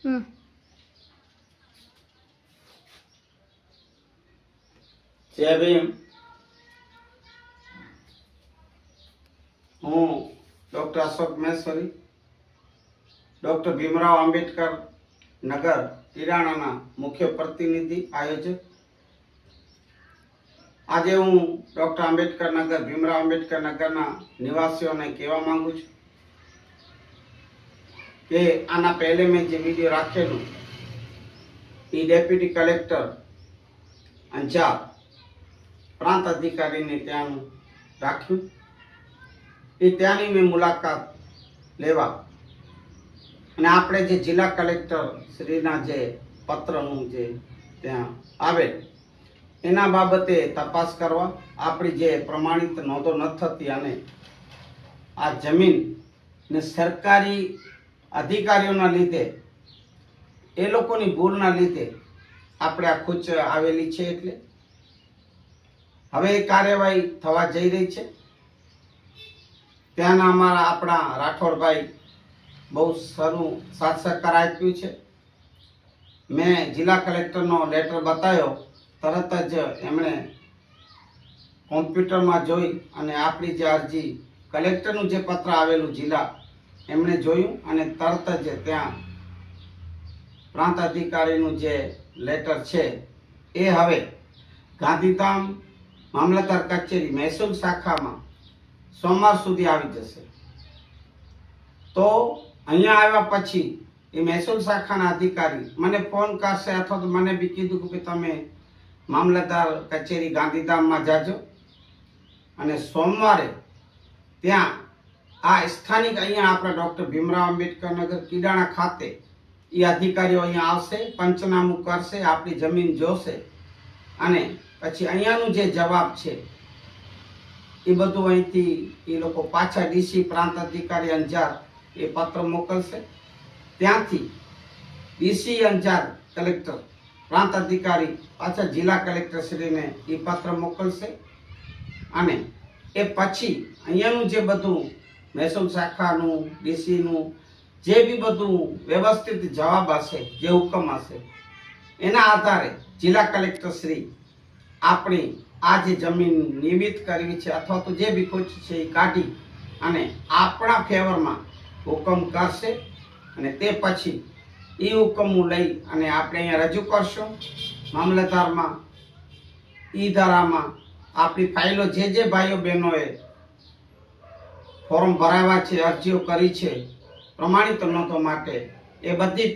જય ભીમ। હું doctor Ashok Maheshwari, doctor Bhimrao Ambedkar Nagar તિરાણાના મુખ્ય પ્રતિનિધિ આયોજક। આજે હું ડોક્ટર આંબેડકર નગર ભીમરાવ આંબેડકર નગરના નિવાસીઓને કહેવા માંગુ છું કે આના પહેલે મેં જે વિડીયો રાખેલું એ ડેપ્યુટી કલેક્ટર અંજાર પ્રાંત અધિકારીને ત્યાંનું રાખ્યું। એ ત્યાંની મેં મુલાકાત લેવા અને આપણે જે જિલ્લા કલેક્ટર શ્રીના જે પત્રનું જે ત્યાં આવેલ એના બાબતે તપાસ કરવા, આપણી જે પ્રમાણિત નોંધો ન થતી અને આ જમીન ને સરકારી અધિકારીઓના લીધે એ લોકોની ભૂલના લીધે આપણે આ ખૂચ આવેલી છે, એટલે હવે એ કાર્યવાહી થવા જઈ રહી છે। ત્યાંના અમારા આપણા રાઠોડભાઈ બહુ સારું સાથ સહકાર આપ્યું છે। મેં જિલ્લા કલેક્ટરનો લેટર બતાવ્યો, તરત જ એમણે કોમ્પ્યુટરમાં જોઈ અને આપણી જે અરજી કલેક્ટરનું જે પત્ર આવેલું જિલ્લા એમણે જોયું અને તરત જ ત્યાં પ્રાંત અધિકારીનું જે લેટર છે એ હવે ગાંધીધામ મામલતદાર કચેરી મહેસૂલ શાખામાં સોમવાર સુધી આવી જશે। તો અહીંયા આવ્યા પછી એ મહેસૂલ શાખાના અધિકારી મને ફોન કરશે અથવા તો મને બી કીધું કે તમે મામલતદાર કચેરી ગાંધીધામમાં જાજો અને સોમવારે ત્યાં આ સ્થાનિક અહીંયા આપણા ડોક્ટર ભીમરાવ આંબેડકર નગર કિડાણા ખાતે એ અધિકારીઓ અહીંયા આવશે, પંચનામું કરશે, આપણી જમીન જોશે અને પછી અહીંયાનું જે જવાબ છે એ બધું અહીંથી એ લોકો પાછા ડીસી પ્રાંત અધિકારી અંજાર એ પત્ર મોકલશે। ત્યાંથી ડીસી અંજાર કલેક્ટર પ્રાંત અધિકારી પાછા જિલ્લા કલેક્ટર શ્રીને એ પત્ર મોકલશે અને એ પછી અહીંયાનું જે બધું મહેસૂલ શાખાનું ડીસીનું જે બી બધું વ્યવસ્થિત જવાબ હશે, જે હુકમ હશે એના આધારે જિલ્લા કલેક્ટર શ્રી આપણી આ જે જમીન નિયમિત કરવી છે અથવા તો જે બી ખોટ છે એ કાઢી અને આપણા ફેવરમાં હુકમ કરશે અને તે પછી એ હુકમો લઈ અને આપણે અહીંયા રજૂ કરશું મામલતદારમાં। ઈ ધારામાં આપણી ફાઇલો જે ભાઈઓ બહેનોએ ફોર્મ ભરાવ્યા છે, અરજીઓ કરી છે પ્રમાણિત નોંધો માટે, એ બધી